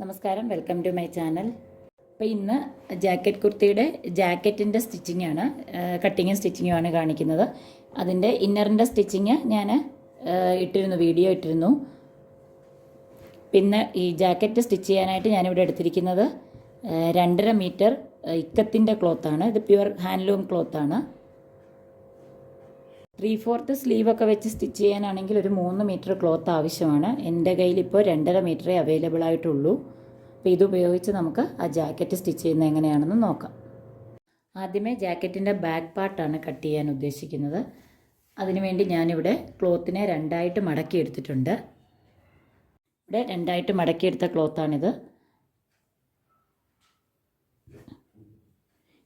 നമസ്കാരം, welcome to my channel. അപ്പോൾ ഇന്ന് ജാക്കറ്റ് കുർത്തിയുടെ ജാക്കറ്റിൻ്റെ സ്റ്റിച്ചിങ്ങാണ്, കട്ടിങ്ങും സ്റ്റിച്ചിങ്ങുമാണ് കാണിക്കുന്നത്. അതിൻ്റെ ഇന്നറിൻ്റെ സ്റ്റിച്ചിങ് ഞാൻ വീഡിയോ ഇട്ടിരുന്നു. പിന്നെ ഈ ജാക്കറ്റ് സ്റ്റിച്ച് ചെയ്യാനായിട്ട് ഞാനിവിടെ എടുത്തിരിക്കുന്നത് 2.5 മീറ്റർ ഇക്കത്തിൻ്റെ ക്ലോത്താണ്. ഇത് പ്യുവർ ഹാൻഡ്ലൂം ക്ലോത്താണ്. 3/4 സ്ലീവൊക്കെ വെച്ച് സ്റ്റിച്ച് ചെയ്യാനാണെങ്കിൽ ഒരു 3 മീറ്റർ ക്ലോത്ത് ആവശ്യമാണ്. എൻ്റെ കയ്യിലിപ്പോൾ 2.5 മീറ്ററേ അവൈലബിൾ ആയിട്ടുള്ളൂ. അപ്പോൾ ഇതുപയോഗിച്ച് നമുക്ക് ആ ജാക്കറ്റ് സ്റ്റിച്ച് ചെയ്യുന്നത് എങ്ങനെയാണെന്ന് നോക്കാം. ആദ്യമേ ജാക്കറ്റിൻ്റെ ബാക്ക് പാർട്ടാണ് കട്ട് ചെയ്യാൻ ഉദ്ദേശിക്കുന്നത്. അതിനുവേണ്ടി ഞാനിവിടെ ക്ലോത്തിനെ 2ആയിട്ട് മടക്കിയെടുത്തിട്ടുണ്ട്. ഇവിടെ 2ആയിട്ട് മടക്കിയെടുത്ത ക്ലോത്താണിത്.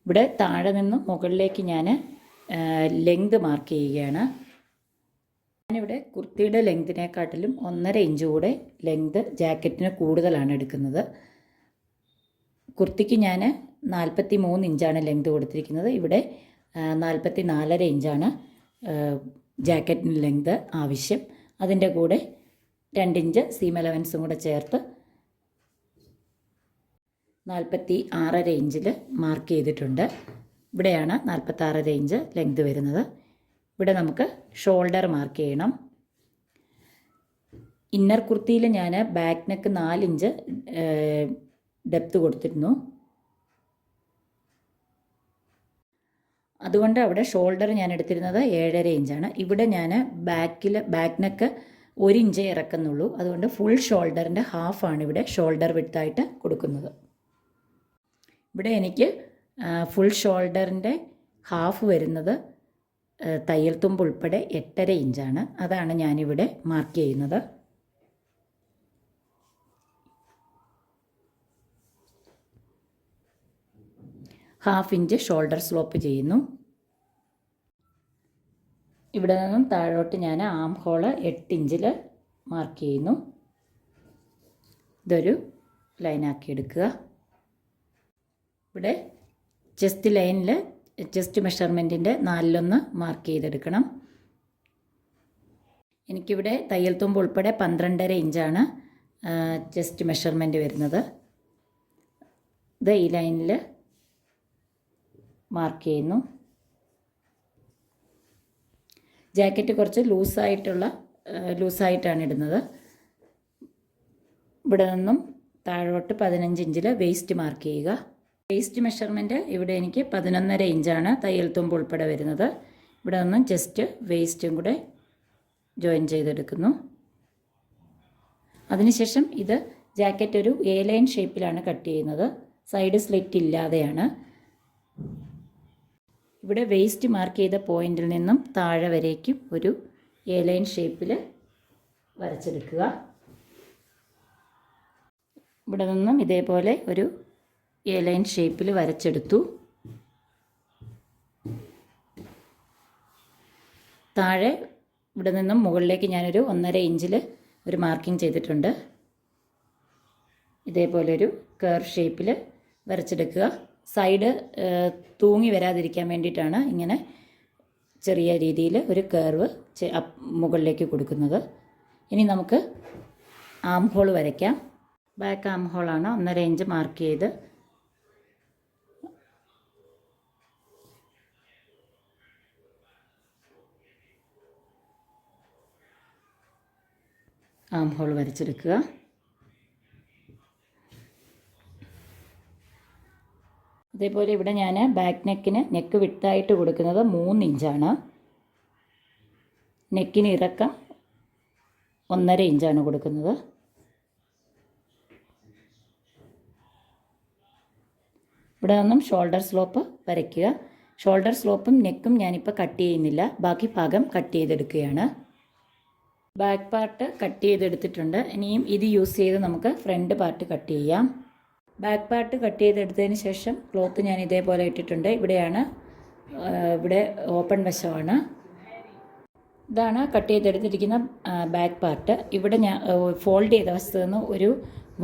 ഇവിടെ താഴെ നിന്നും മുകളിലേക്ക് ഞാൻ ലെങ്ത് മാർക്ക് ചെയ്യുകയാണ്. ഞാനിവിടെ കുർത്തിയുടെ ലെങ്തിനെക്കാട്ടിലും 1.5 ഇഞ്ച് കൂടെ ലെങ്ത് ജാക്കറ്റിന് കൂടുതലാണ് എടുക്കുന്നത്. കുർത്തിക്ക് ഞാൻ 43 ഇഞ്ചാണ് ലെങ്ത് കൊടുത്തിരിക്കുന്നത്. ഇവിടെ 44.5 ഇഞ്ചാണ് ജാക്കറ്റിന് ലെങ്ത് ആവശ്യം. അതിൻ്റെ കൂടെ 2 ഇഞ്ച് സീം അലവൻസും കൂടെ ചേർത്ത് 46.5 ഇഞ്ചിൽ മാർക്ക് ചെയ്തിട്ടുണ്ട്. ഇവിടെയാണ് 46.5 ഇഞ്ച് ലെങ്ത് വരുന്നത്. ഇവിടെ നമുക്ക് ഷോൾഡർ മാർക്ക് ചെയ്യണം. ഇന്നർ കുർത്തിയിൽ ഞാൻ ബാക്ക് നെക്ക് 4 ഇഞ്ച് ഡെപ്ത് കൊടുത്തിരുന്നു. അതുകൊണ്ട് അവിടെ ഷോൾഡർ ഞാൻ എടുത്തിരുന്നത് 7.5 ഇഞ്ചാണ്. ഇവിടെ ഞാൻ ബാക്ക് നെക്ക് 1 ഇഞ്ചേ ഇറക്കുന്നുള്ളൂ. അതുകൊണ്ട് ഫുൾ ഷോൾഡറിൻ്റെ ഹാഫാണ് ഇവിടെ ഷോൾഡർ വിഡ്ത്തായിട്ട് കൊടുക്കുന്നത്. ഇവിടെ എനിക്ക് ഫുൾ ഷോൾഡറിൻ്റെ ഹാഫ് വരുന്നത് തയ്യൽ തുമ്പ് ഉൾപ്പെടെ 8.5 ഇഞ്ചാണ്. അതാണ് ഞാനിവിടെ മാർക്ക് ചെയ്യുന്നത്. ഹാഫ് ഇഞ്ച് ഷോൾഡർ സ്ലോപ്പ് ചെയ്യുന്നു. ഇവിടെ നിന്നും താഴോട്ട് ഞാൻ ആം ഹോള് 8 ഇഞ്ചിൽ മാർക്ക് ചെയ്യുന്നു. ഇതൊരു ലൈനാക്കി എടുക്കുക. ഇവിടെ ചെസ്റ്റ് ലൈനിൽ ചെസ്റ്റ് മെഷർമെൻറ്റിൻ്റെ 4/1 മാർക്ക് ചെയ്തെടുക്കണം. എനിക്കിവിടെ തയ്യൽ തുമ്പ് ഉൾപ്പെടെ 12.5 ഇഞ്ചാണ് ചെസ്റ്റ് മെഷർമെൻറ്റ് വരുന്നത്. ഇത് ഈ ലൈനിൽ മാർക്ക് ചെയ്യുന്നു. ജാക്കറ്റ് കുറച്ച് ലൂസായിട്ടാണ് ഇടുന്നത്. ഇവിടെ നിന്നും താഴോട്ട് 15 ഇഞ്ചിൽ വേസ്റ്റ് മാർക്ക് ചെയ്യുക. വേസ്റ്റ് മെഷർമെൻറ്റ് ഇവിടെ എനിക്ക് 11.5 ഇഞ്ചാണ് തയ്യൽ തുമ്പ് ഉൾപ്പെടെ വരുന്നത്. ഇവിടെ നിന്നും ജസ്റ്റ് വേസ്റ്റും കൂടെ ജോയിൻ ചെയ്തെടുക്കുന്നു. അതിനുശേഷം ഇത് ജാക്കറ്റ് ഒരു എ ലൈൻ ഷേപ്പിലാണ് കട്ട് ചെയ്യുന്നത്. സൈഡ് സ്ലിറ്റ് ഇല്ലാതെയാണ്. ഇവിടെ വേസ്റ്റ് മാർക്ക് ചെയ്ത പോയിന്റിൽ നിന്നും താഴെ വരേക്കും ഒരു എ ലൈൻ ഷേപ്പിൽ വരച്ചെടുക്കുക. ഇവിടെ നിന്നും ഇതേപോലെ ഒരു എ ലൈൻ ഷേപ്പിൽ വരച്ചെടുത്തു. താഴെ ഇവിടെ നിന്നും മുകളിലേക്ക് ഞാനൊരു 1.5 ഇഞ്ചിൽ ഒരു മാർക്കിംഗ് ചെയ്തിട്ടുണ്ട്. ഇതേപോലെ ഒരു കർവ് ഷേപ്പിൽ വരച്ചെടുക്കുക. സൈഡ് തൂങ്ങി വരാതിരിക്കാൻ വേണ്ടിയിട്ടാണ് ഇങ്ങനെ ചെറിയ രീതിയിൽ ഒരു കർവ് മുകളിലേക്ക് കൊടുക്കുന്നത്. ഇനി നമുക്ക് ആം ഹോൾ വരയ്ക്കാം. ബാക്ക് ആം ഹോളാണ് 1.5 ഇഞ്ച് മാർക്ക് ചെയ്ത് ആം ഹോൾ വരച്ചെടുക്കുക. അതേപോലെ ഇവിടെ ഞാൻ ബാക്ക് നെക്ക് വിട്ടായിട്ട് കൊടുക്കുന്നത് 3 ഇഞ്ചാണ്. നെക്കിന് ഇറക്കം 1.5 ഇഞ്ചാണ് കൊടുക്കുന്നത്. ഇവിടെ നിന്നും ഷോൾഡർ സ്ലോപ്പ് വരയ്ക്കുക. ഷോൾഡർ സ്ലോപ്പും നെക്കും ഞാനിപ്പോൾ കട്ട് ചെയ്യുന്നില്ല. ബാക്കി ഭാഗം കട്ട് ചെയ്തെടുക്കുകയാണ്. ബാക്ക് പാർട്ട് കട്ട് ചെയ്തെടുത്തിട്ടുണ്ട്. ഇനിയും ഇത് യൂസ് ചെയ്ത് നമുക്ക് ഫ്രണ്ട് പാർട്ട് കട്ട് ചെയ്യാം. ബാക്ക് പാർട്ട് കട്ട് ചെയ്തെടുത്തതിന് ശേഷം ക്ലോത്ത് ഞാൻ ഇതേപോലെ ഇട്ടിട്ടുണ്ട്. ഇവിടെ ഓപ്പൺ വശമാണ്. ഇതാണ് കട്ട് ചെയ്തെടുത്തിരിക്കുന്ന ബാക്ക് പാർട്ട്. ഇവിടെ ഞാൻ ഫോൾഡ് ചെയ്ത വശത്ത് നിന്ന് ഒരു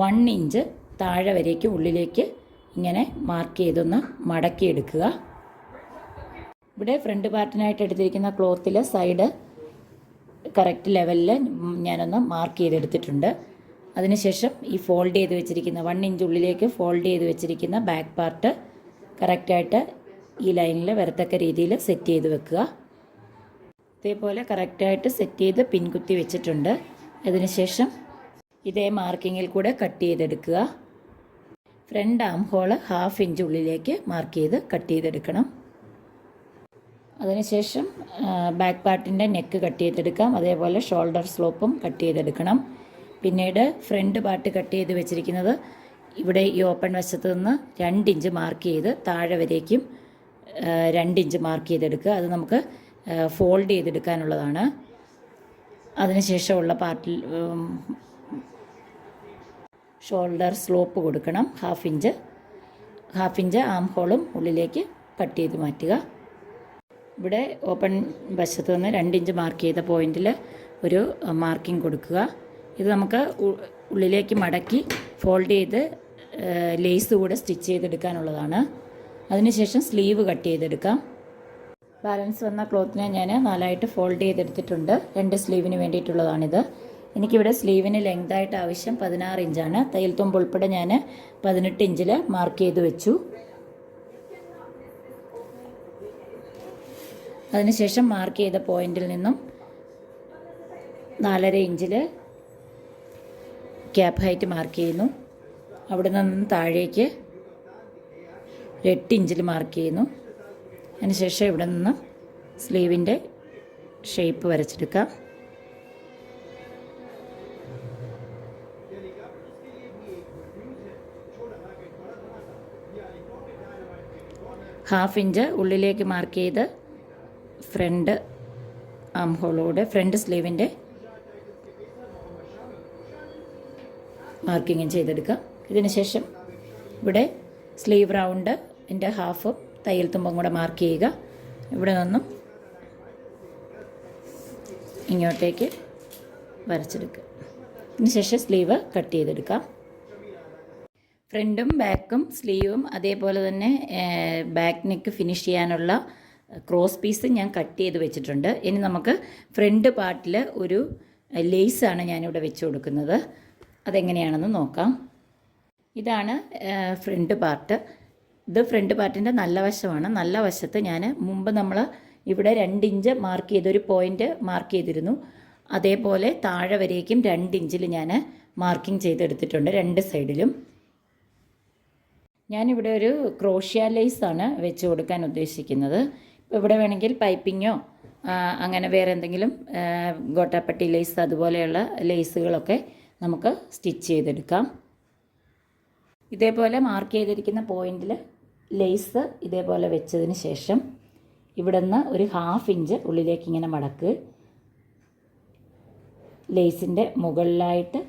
1 ഇഞ്ച് താഴെ വരേക്ക് ഉള്ളിലേക്ക് ഇങ്ങനെ മാർക്ക് ചെയ്തൊന്ന് മടക്കിയെടുക്കുക. ഇവിടെ ഫ്രണ്ട് പാർട്ടിനായിട്ട് എടുത്തിരിക്കുന്ന ക്ലോത്തിൽ സൈഡ് കറക്റ്റ് ലെവലിൽ ഞാനൊന്ന് മാർക്ക് ചെയ്തെടുത്തിട്ടുണ്ട്. അതിനുശേഷം ഈ ഫോൾഡ് ചെയ്ത് വെച്ചിരിക്കുന്ന 1 ഇഞ്ച് ഉള്ളിലേക്ക് ഫോൾഡ് ചെയ്ത് വെച്ചിരിക്കുന്ന ബാക്ക് പാർട്ട് കറക്റ്റായിട്ട് ഈ ലൈനിൽ വരത്തക്ക രീതിയിൽ സെറ്റ് ചെയ്ത് വെക്കുക. ഇതേപോലെ കറക്റ്റായിട്ട് സെറ്റ് ചെയ്ത് പിൻകുത്തി വെച്ചിട്ടുണ്ട്. അതിനുശേഷം ഇതേ മാർക്കിങ്ങിൽ കൂടെ കട്ട് ചെയ്തെടുക്കുക. ഫ്രണ്ട് ആം ഹോള് 1/2 ഇഞ്ച് ഉള്ളിലേക്ക് മാർക്ക് ചെയ്ത് കട്ട് ചെയ്തെടുക്കണം. അതിനുശേഷം ബാക്ക് പാർട്ടിൻ്റെ നെക്ക് കട്ട് ചെയ്തെടുക്കാം. അതേപോലെ ഷോൾഡർ സ്ലോപ്പും കട്ട് ചെയ്തെടുക്കണം. പിന്നീട് ഫ്രണ്ട് പാർട്ട് കട്ട് ചെയ്ത് വെച്ചിരിക്കുന്നത് ഇവിടെ ഈ ഓപ്പൺ വശത്ത് നിന്ന് 2 ഇഞ്ച് മാർക്ക് ചെയ്ത് താഴെ വരേക്കും 2 ഇഞ്ച് മാർക്ക് ചെയ്തെടുക്കുക. അത് നമുക്ക് ഫോൾഡ് ചെയ്തെടുക്കാനുള്ളതാണ്. അതിനുശേഷമുള്ള പാർട്ടിൽ ഷോൾഡർ സ്ലോപ്പ് കൊടുക്കണം. 1/2 ഇഞ്ച് ആം ഹോളും ഉള്ളിലേക്ക് കട്ട് ചെയ്ത് മാറ്റുക. ഇവിടെ ഓപ്പൺ വശത്ത് നിന്ന് 2 ഇഞ്ച് മാർക്ക് ചെയ്ത പോയിന്റിൽ ഒരു മാർക്കിംഗ് കൊടുക്കുക. ഇത് നമുക്ക് ഉള്ളിലേക്ക് മടക്കി ഫോൾഡ് ചെയ്ത് ലേസ് കൂടെ സ്റ്റിച്ച് ചെയ്തെടുക്കാനുള്ളതാണ്. അതിനുശേഷം സ്ലീവ് കട്ട് ചെയ്തെടുക്കാം. ബാലൻസ് വന്ന ക്ലോത്തിനെ ഞാൻ 4ആയിട്ട് ഫോൾഡ് ചെയ്തെടുത്തിട്ടുണ്ട്. 2 സ്ലീവിന് വേണ്ടിയിട്ടുള്ളതാണിത്. എനിക്കിവിടെ സ്ലീവിന് ലെങ്തായിട്ട് ആവശ്യം 16 ഇഞ്ചാണ്. തയ്യൽ തുമ്പ് ഉൾപ്പെടെ ഞാൻ 18 ഇഞ്ചിൽ മാർക്ക് ചെയ്ത് വെച്ചു. അതിനുശേഷം മാർക്ക് ചെയ്ത പോയിന്റിൽ നിന്നും 4.5 ഇഞ്ചിൽ ക്യാപ്പ് ഹൈറ്റ് മാർക്ക് ചെയ്യുന്നു. അവിടെ നിന്ന് താഴേക്ക് 8 ഇഞ്ചിൽ മാർക്ക് ചെയ്യുന്നു. അതിനുശേഷം ഇവിടെ നിന്ന് സ്ലീവിൻ്റെ ഷേപ്പ് വരച്ചെടുക്കാം. ഹാഫ് ഇഞ്ച് ഉള്ളിലേക്ക് മാർക്ക് ചെയ്ത് ഫ്രണ്ട് ആം ഹോളോടെ ഫ്രണ്ട് സ്ലീവിൻ്റെ മാർക്കിങ്ങും ചെയ്തെടുക്കാം. ഇതിനുശേഷം ഇവിടെ സ്ലീവ് റൗണ്ട് എൻ്റെ ഹാഫും തയ്യൽ തുമ്പും കൂടെ മാർക്ക് ചെയ്യുക. ഇവിടെ നിന്നും ഇങ്ങോട്ടേക്ക് വരച്ചെടുക്കുക. ഇതിനുശേഷം സ്ലീവ് കട്ട് ചെയ്തെടുക്കാം. ഫ്രണ്ടും ബാക്കും സ്ലീവും അതേപോലെ തന്നെ ബാക്ക് നെക്ക് ഫിനിഷ് ചെയ്യാനുള്ള ക്രോസ് പീസ് ഞാൻ കട്ട് ചെയ്ത് വെച്ചിട്ടുണ്ട്. ഇനി നമുക്ക് ഫ്രണ്ട് പാർട്ടിൽ ഒരു ലേസാണ് ഞാനിവിടെ വെച്ച് കൊടുക്കുന്നത്. അതെങ്ങനെയാണെന്ന് നോക്കാം. ഇതാണ് ഫ്രണ്ട് പാർട്ട്. ഇത് ഫ്രണ്ട് പാർട്ടിൻ്റെ നല്ല വശമാണ്. നല്ല വശത്ത് ഞാൻ മുമ്പ് നമ്മൾ ഇവിടെ 2 ഇഞ്ച് മാർക്ക് ചെയ്തൊരു പോയിൻ്റ് മാർക്ക് ചെയ്തിരുന്നു. അതേപോലെ താഴെ വരേക്കും 2 ഇഞ്ചിൽ ഞാൻ മാർക്കിംഗ് ചെയ്തെടുത്തിട്ടുണ്ട് 2 സൈഡിലും. ഞാനിവിടെ ഒരു ക്രോഷ്യ ലേസാണ് വെച്ച് കൊടുക്കാൻ ഉദ്ദേശിക്കുന്നത്. ഇപ്പോൾ ഇവിടെ വേണമെങ്കിൽ പൈപ്പിങ്ങോ അങ്ങനെ വേറെ എന്തെങ്കിലും ഗോട്ടാപ്പട്ടി ലേസ് അതുപോലെയുള്ള ലേസുകളൊക്കെ നമുക്ക് സ്റ്റിച്ച് ചെയ്തെടുക്കാം. ഇതേപോലെ മാർക്ക് ചെയ്തിരിക്കുന്ന പോയിന്റിൽ ലേസ് ഇതേപോലെ വെച്ചതിന് ശേഷം ഇവിടെ നിന്ന് ഒരു 1/2 ഇഞ്ച് ഉള്ളിലേക്ക് ഇങ്ങനെ മടക്ക് ലേസിൻ്റെ മുകളിലായിട്ട്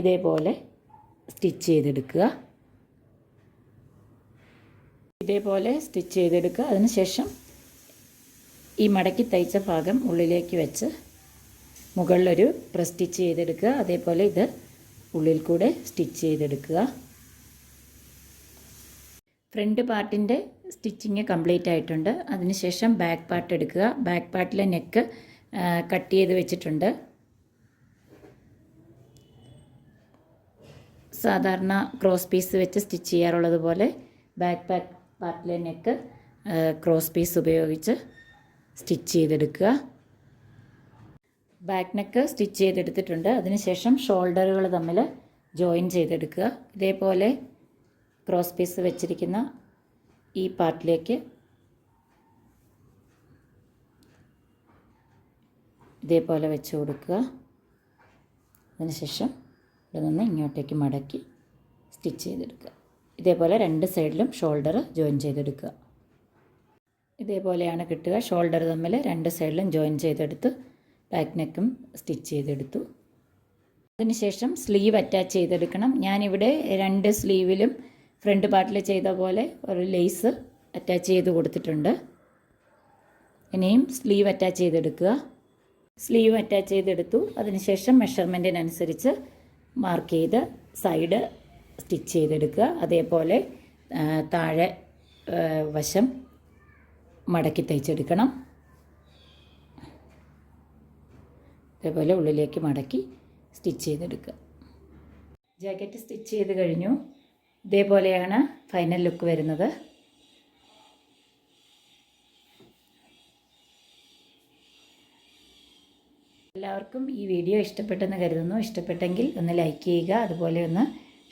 ഇതേപോലെ സ്റ്റിച്ച് ചെയ്തെടുക്കുക. ഇതേപോലെ സ്റ്റിച്ച് ചെയ്തെടുക്കുക. അതിനുശേഷം ഈ മടക്കി തയ്ച്ച ഭാഗം ഉള്ളിലേക്ക് വെച്ച് മുകളിലൊരു പ്രസ് സ്റ്റിച്ച് ചെയ്തെടുക്കുക. അതേപോലെ ഇത് ഉള്ളിൽ കൂടെ സ്റ്റിച്ച് ചെയ്തെടുക്കുക. ഫ്രണ്ട് പാർട്ടിൻ്റെ സ്റ്റിച്ചിങ് കംപ്ലീറ്റ് ആയിട്ടുണ്ട്. അതിനുശേഷം ബാക്ക് പാർട്ട് എടുക്കുക. ബാക്ക് പാർട്ടിലെ നെക്ക് കട്ട് ചെയ്ത് വെച്ചിട്ടുണ്ട്. സാധാരണ ക്രോസ് പീസ് വെച്ച് സ്റ്റിച്ച് ചെയ്യാറുള്ളത് പോലെ ബാക്ക് പാർട്ടിലെ നെക്ക് ക്രോസ് പീസ് ഉപയോഗിച്ച് സ്റ്റിച്ച് ചെയ്തെടുക്കുക. ബാക്ക് നെക്ക് സ്റ്റിച്ച് ചെയ്തെടുത്തിട്ടുണ്ട്. അതിനുശേഷം ഷോൾഡറുകൾ തമ്മിൽ ജോയിൻ ചെയ്തെടുക്കുക. ഇതേപോലെ ക്രോസ് പീസ് വെച്ചിരിക്കുന്ന ഈ പാർട്ടിലേക്ക് ഇതേപോലെ വെച്ച് കൊടുക്കുക. അതിനുശേഷം ഇവിടെ നിന്ന് ഇങ്ങോട്ടേക്ക് മടക്കി സ്റ്റിച്ച് ചെയ്തെടുക്കുക. ഇതേപോലെ 2 സൈഡിലും ഷോൾഡർ ജോയിൻ ചെയ്തെടുക്കുക. ഇതേപോലെയാണ് കിട്ടുക. ഷോൾഡർ തമ്മിൽ 2 സൈഡിലും ജോയിൻ ചെയ്തെടുത്ത് ബാക്ക് നെക്കും സ്റ്റിച്ച് ചെയ്തെടുത്തു. അതിനുശേഷം സ്ലീവ് അറ്റാച്ച് ചെയ്തെടുക്കണം. ഞാനിവിടെ 2 സ്ലീവിലും ഫ്രണ്ട് പാർട്ടിൽ ചെയ്ത പോലെ ഒരു ലേസ് അറ്റാച്ച് ചെയ്ത് കൊടുത്തിട്ടുണ്ട്. ഇനിയും സ്ലീവ് അറ്റാച്ച് ചെയ്തെടുക്കുക. സ്ലീവ് അറ്റാച്ച് ചെയ്തെടുത്തു. അതിനുശേഷം മെഷർമെൻറ്റിനനുസരിച്ച് മാർക്ക് ചെയ്ത് സൈഡ് സ്റ്റിച്ച് ചെയ്തെടുക്കുക. അതേപോലെ താഴെ വശം മടക്കി തയ്ച്ചെടുക്കണം. ഇതേപോലെ ഉള്ളിലേക്ക് മടക്കി സ്റ്റിച്ച് ചെയ്തെടുക്കുക. ജാക്കറ്റ് സ്റ്റിച്ച് ചെയ്ത് കഴിഞ്ഞു. ഇതേപോലെയാണ് ഫൈനൽ ലുക്ക് വരുന്നത്. എല്ലാവർക്കും ഈ വീഡിയോ ഇഷ്ടപ്പെട്ടെന്ന് കരുതുന്നു. ഇഷ്ടപ്പെട്ടെങ്കിൽ ഒന്ന് ലൈക്ക് ചെയ്യുക, അതുപോലെ ഒന്ന്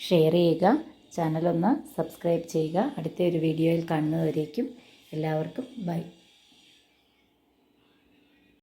ഷെയർ ചെയ്യുക, ചാനലൊന്ന് സബ്സ്ക്രൈബ് ചെയ്യുക. അടുത്ത ഒരു വീഡിയോയിൽ കാണുന്നതുവരേക്കും എല്ലാവർക്കും ബൈ.